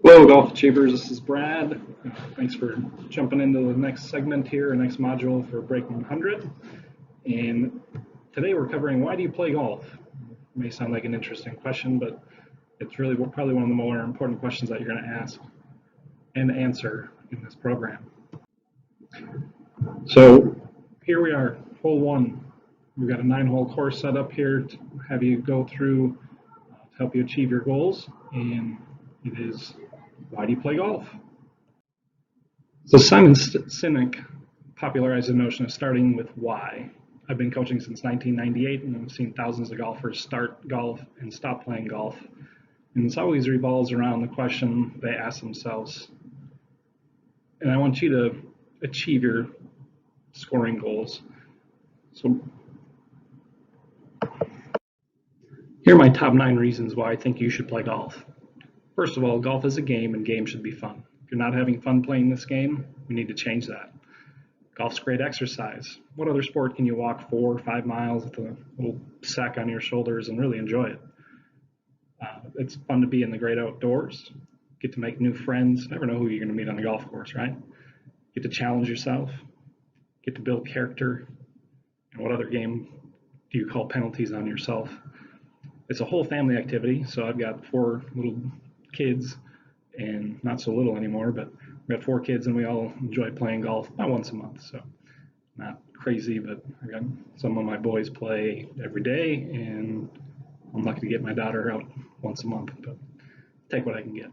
Hello, Golf Achievers. This is Brad. Thanks for jumping into the next segment here, next module for Break 100. And today we're covering why do you play golf? It may sound like an interesting question, but it's really probably one of the more important questions that you're going to ask and answer in this program. So here we are, hole one. We've got a 9-hole course set up here to have you go through to help you achieve your goals. And it is, why do you play golf? So Sinek popularized the notion of starting with why. I've been coaching since 1998 and I've seen thousands of golfers start golf and stop playing golf. And this always revolves around the question they ask themselves. And I want you to achieve your scoring goals. So here are my top 9 reasons why I think you should play golf. First of all, golf is a game and games should be fun. If you're not having fun playing this game, we need to change that. Golf's great exercise. What other sport can you walk 4 or 5 miles with a little sack on your shoulders and really enjoy it? It's fun to be in the great outdoors, get to make new friends. Never know who you're going to meet on a golf course, right? Get to challenge yourself, get to build character. And what other game do you call penalties on yourself? It's a whole family activity. So I've got 4 little kids, and not so little anymore, but we got 4 kids and we all enjoy playing golf about once a month. So not crazy, but I got some of my boys play every day, and I'm lucky to get my daughter out once a month, but take what I can get.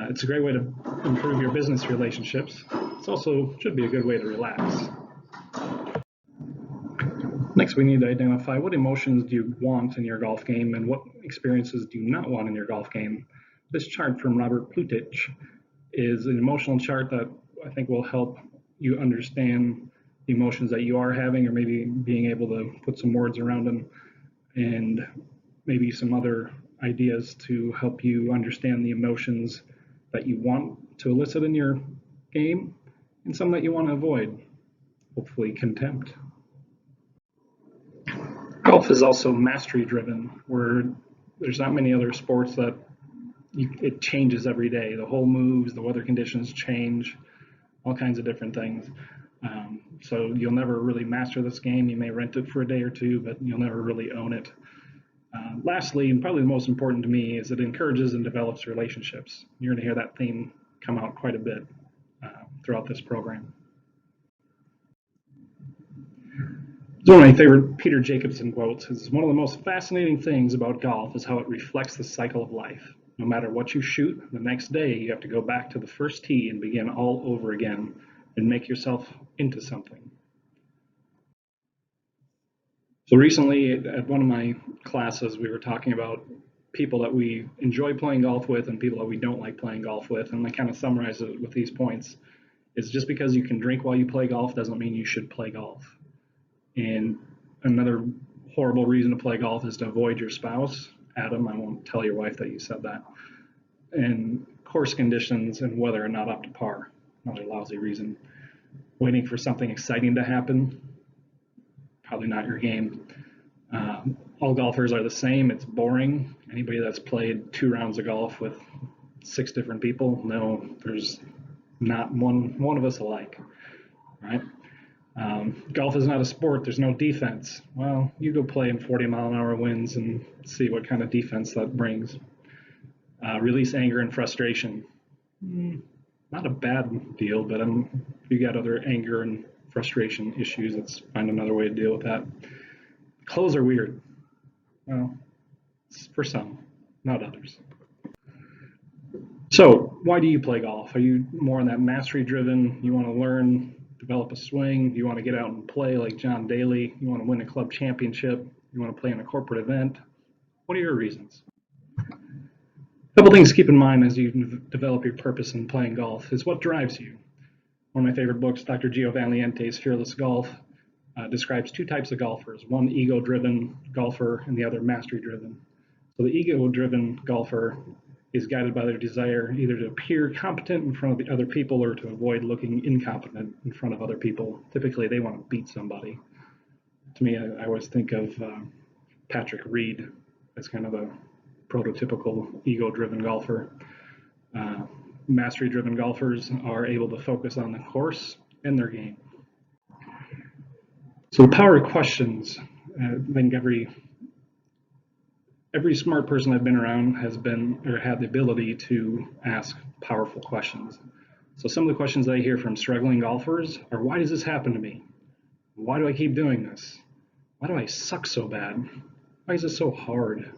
It's a great way to improve your business relationships. It's also should be a good way to relax. Next, we need to identify what emotions do you want in your golf game and what experiences do you not want in your golf game. This chart from Robert Pluth is an emotional chart that I think will help you understand the emotions that you are having, or maybe being able to put some words around them, and maybe some other ideas to help you understand the emotions that you want to elicit in your game and some that you want to avoid, hopefully contempt. Golf is also mastery driven, where there's not many other sports that it changes every day. The whole moves, the weather conditions change, all kinds of different things. So you'll never really master this game. You may rent it for a day or 2, but you'll never really own it. Lastly, and probably the most important to me, is it encourages and develops relationships. You're going to hear that theme come out quite a bit throughout this program. One of my favorite Peter Jacobson quotes is, one of the most fascinating things about golf is how it reflects the cycle of life. No matter what you shoot, the next day you have to go back to the first tee and begin all over again and make yourself into something. So recently at one of my classes, we were talking about people that we enjoy playing golf with and people that we don't like playing golf with. And I kind of summarized it with these points. It's just because you can drink while you play golf doesn't mean you should play golf. And another horrible reason to play golf is to avoid your spouse. Adam, I won't tell your wife that you said that. And course conditions and weather are not up to par. Another lousy reason. Waiting for something exciting to happen, probably not your game. All golfers are the same. It's boring. Anybody that's played 2 rounds of golf with 6 different people, no, there's not one of us alike, right? Golf is not a sport. There's no defense. Well, you go play in 40-mile-an-hour winds and see what kind of defense that brings. Release anger and frustration. Not a bad deal, but if you got other anger and frustration issues, let's find another way to deal with that. Clothes are weird. Well, for some, not others. So, why do you play golf? Are you more on that mastery driven? You want to learn, develop a swing? You want to get out and play like John Daly? You want to win a club championship? You want to play in a corporate event? What are your reasons? A couple things to keep in mind as you develop your purpose in playing golf is what drives you. One of my favorite books, Dr. Gio Valiente's Fearless Golf, describes 2 types of golfers, one ego-driven golfer and the other mastery-driven. So the ego-driven golfer is guided by their desire either to appear competent in front of the other people or to avoid looking incompetent in front of other people. Typically, they want to beat somebody. To me, I always think of Patrick Reed as kind of a prototypical ego-driven golfer. Mastery-driven golfers are able to focus on the course and their game. So the power of questions, I think every smart person I've been around has been or had the ability to ask powerful questions. So some of the questions I hear from struggling golfers are, why does this happen to me? Why do I keep doing this? Why do I suck so bad? Why is this so hard?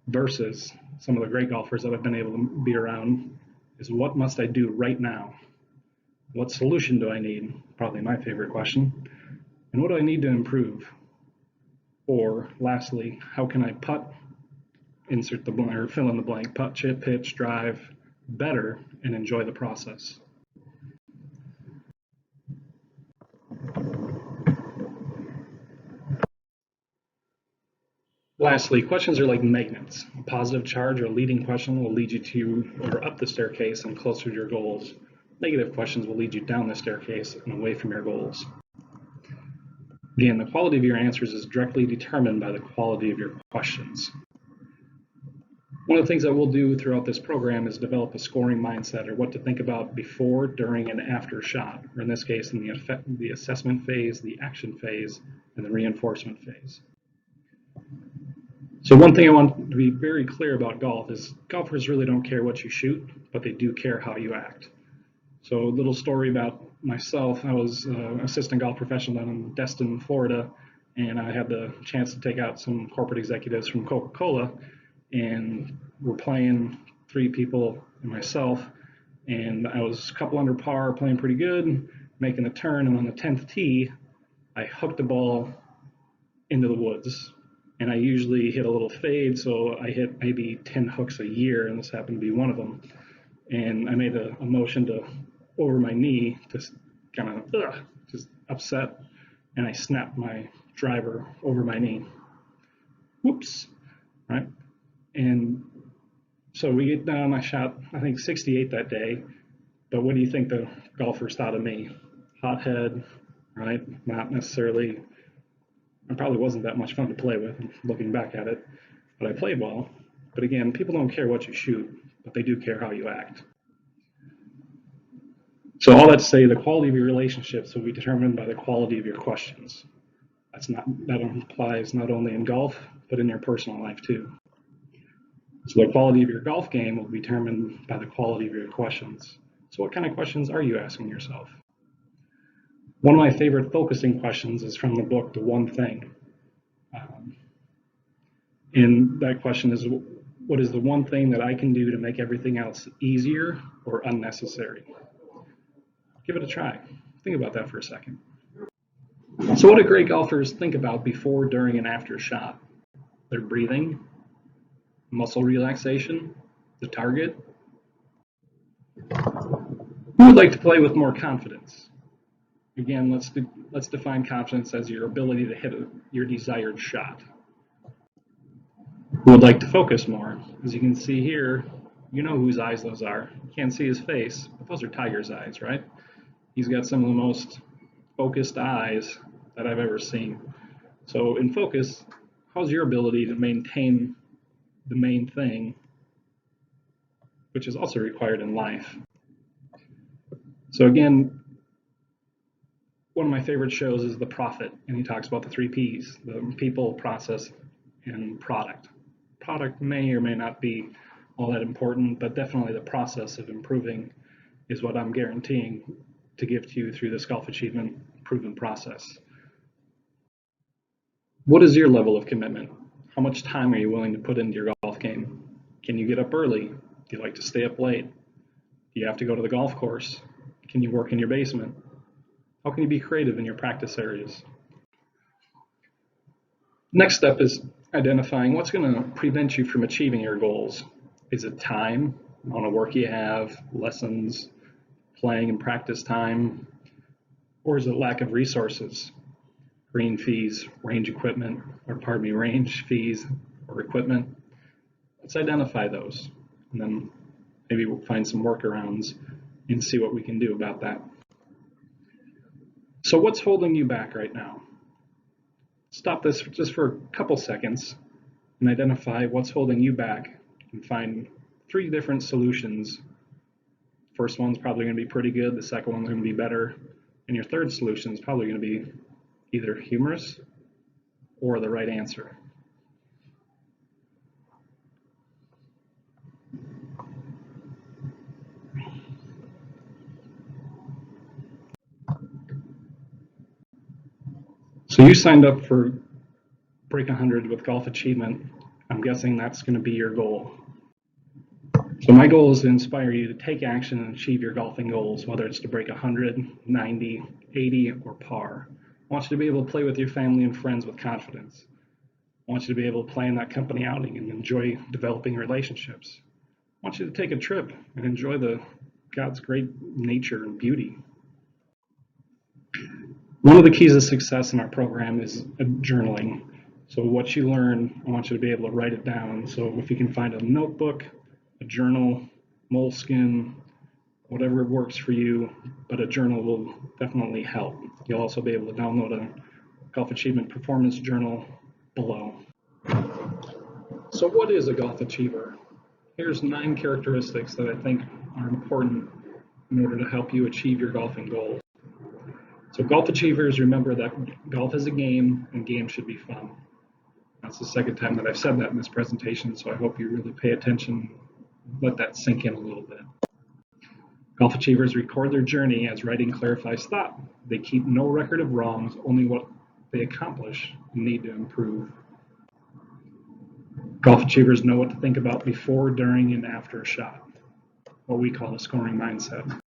Versus some of the great golfers that I've been able to be around is, what must I do right now? What solution do I need? Probably my favorite question. And what do I need to improve? Or lastly, how can I putt, insert the blank or fill in the blank, putt, chip, pitch, drive better and enjoy the process? Lastly, questions are like magnets. A positive charge or a leading question will lead you to or up the staircase and closer to your goals. Negative questions will lead you down the staircase and away from your goals. Again, the quality of your answers is directly determined by the quality of your questions. One of the things that we'll do throughout this program is develop a scoring mindset, or what to think about before, during, and after a shot, or in this case, in the assessment phase, the action phase, and the reinforcement phase. So one thing I want to be very clear about golf is golfers really don't care what you shoot, but they do care how you act. So a little story about myself. I was an assistant golf professional down in Destin, Florida, and I had the chance to take out some corporate executives from Coca-Cola, and we're playing 3 people and myself, and I was a couple under par, playing pretty good, making a turn, and on the 10th tee, I hooked the ball into the woods. And I usually hit a little fade, so I hit maybe 10 hooks a year, and this happened to be one of them. And I made a motion to over my knee, just kind of just upset, and I snapped my driver over my knee. Whoops, right? And so we get down, I shot, I think 68 that day, but what do you think the golfers thought of me? Hothead, right? Not necessarily, it probably wasn't that much fun to play with looking back at it, but I played well. But again, people don't care what you shoot, but they do care how you act. So all that to say, the quality of your relationships will be determined by the quality of your questions. That applies not only in golf, but in your personal life too. So the quality of your golf game will be determined by the quality of your questions. So what kind of questions are you asking yourself? One of my favorite focusing questions is from the book, The One Thing. And that question is, what is the one thing that I can do to make everything else easier or unnecessary? Give it a try. Think about that for a second. So what do great golfers think about before, during, and after a shot? Their breathing, muscle relaxation, the target. Who would like to play with more confidence? Again, let's define confidence as your ability to hit your desired shot. Who would like to focus more? As you can see here, you know whose eyes those are. You can't see his face, but those are Tiger's eyes, right? He's got some of the most focused eyes that I've ever seen. So in focus, how's your ability to maintain the main thing, which is also required in life? So again, one of my favorite shows is The Prophet, and he talks about the 3 Ps, the people, process, and product. Product may or may not be all that important, but definitely the process of improving is what I'm guaranteeing to give to you through this Golf Achievement Proven process. What is your level of commitment? How much time are you willing to put into your golf game? Can you get up early? Do you like to stay up late? Do you have to go to the golf course? Can you work in your basement? How can you be creative in your practice areas? Next step is identifying what's going to prevent you from achieving your goals. Is it time, amount of work you have, lessons, playing and practice time, or is it lack of resources, green fees, range equipment, or pardon me, range fees or equipment? Let's identify those, and then maybe we'll find some workarounds and see what we can do about that. So what's holding you back right now? Stop this just for a couple seconds and identify what's holding you back, and find three different solutions. First one's probably going to be pretty good, the second one's going to be better, and your third solution is probably going to be either humorous or the right answer. So you signed up for Break 100 with Golf Achievement. I'm guessing that's going to be your goal. So my goal is to inspire you to take action and achieve your golfing goals, whether it's to break 100, 90, 80, or par. I want you to be able to play with your family and friends with confidence. I want you to be able to play in that company outing and enjoy developing relationships. I want you to take a trip and enjoy God's great nature and beauty. One of the keys to success in our program is journaling. So what you learn, I want you to be able to write it down. So if you can find a notebook, a journal, Moleskine, whatever works for you, but a journal will definitely help. You'll also be able to download a Golf Achievement Performance Journal below. So what is a golf achiever? Here's 9 characteristics that I think are important in order to help you achieve your golfing goals. So golf achievers remember that golf is a game and games should be fun. That's the second time that I've said that in this presentation, so I hope you really pay attention, let that sink in a little bit. Golf achievers record their journey as writing clarifies thought. They keep no record of wrongs, only what they accomplish and need to improve. Golf achievers know what to think about before, during, and after a shot, what we call a scoring mindset.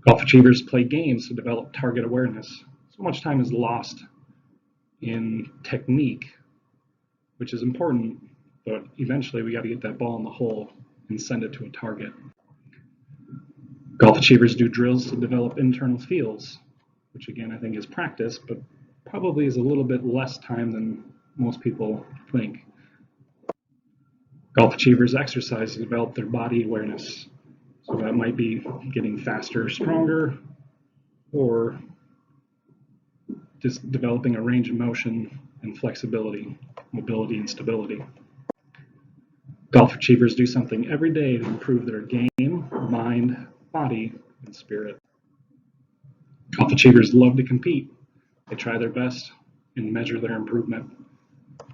Golf achievers play games to develop target awareness. So much time is lost in technique, which is important, but eventually we got to get that ball in the hole and send it to a target. Golf achievers do drills to develop internal feels, which again I think is practice, but probably is a little bit less time than most people think. Golf achievers exercise to develop their body awareness. So that might be getting faster, stronger, or just developing a range of motion and flexibility, mobility, and stability. Golf achievers do something every day to improve their game, mind, body, and spirit. Golf achievers love to compete. They try their best and measure their improvement.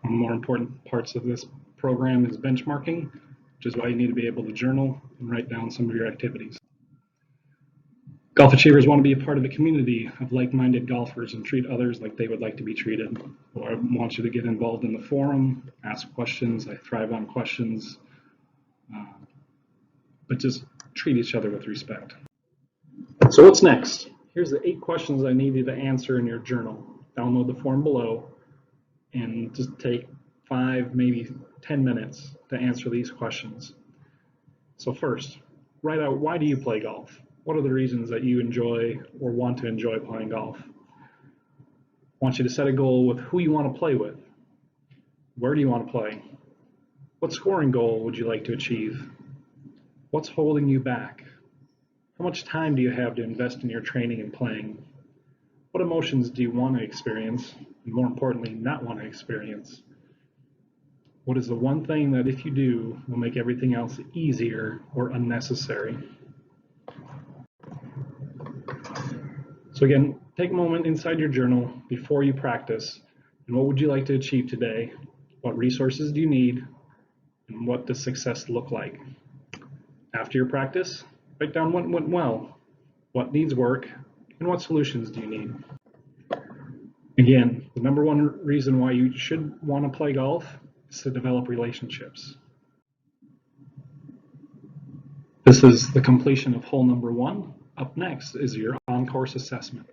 One of the more important parts of this program is benchmarking, which is why you need to be able to journal and write down some of your activities. Golf achievers want to be a part of a community of like-minded golfers and treat others like they would like to be treated. Or I want you to get involved in the forum, ask questions. I thrive on questions, but just treat each other with respect. So what's next? Here's the 8 questions I need you to answer in your journal. Download the form below and just take 5, maybe 10 minutes to answer these questions. So first, write out, why do you play golf? What are the reasons that you enjoy or want to enjoy playing golf? I want you to set a goal with who you want to play with. Where do you want to play? What scoring goal would you like to achieve? What's holding you back? How much time do you have to invest in your training and playing? What emotions do you want to experience? And more importantly, not want to experience? What is the one thing that if you do will make everything else easier or unnecessary? So again, take a moment inside your journal before you practice. And what would you like to achieve today? What resources do you need? And what does success look like? After your practice, write down what went well, what needs work, and what solutions do you need? Again, the number one reason why you should want to play golf is to develop relationships. This is the completion of hole number 1. Up next is your on-course assessment.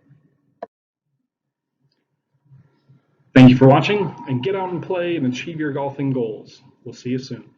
Thank you for watching, and get out and play and achieve your golfing goals. We'll see you soon.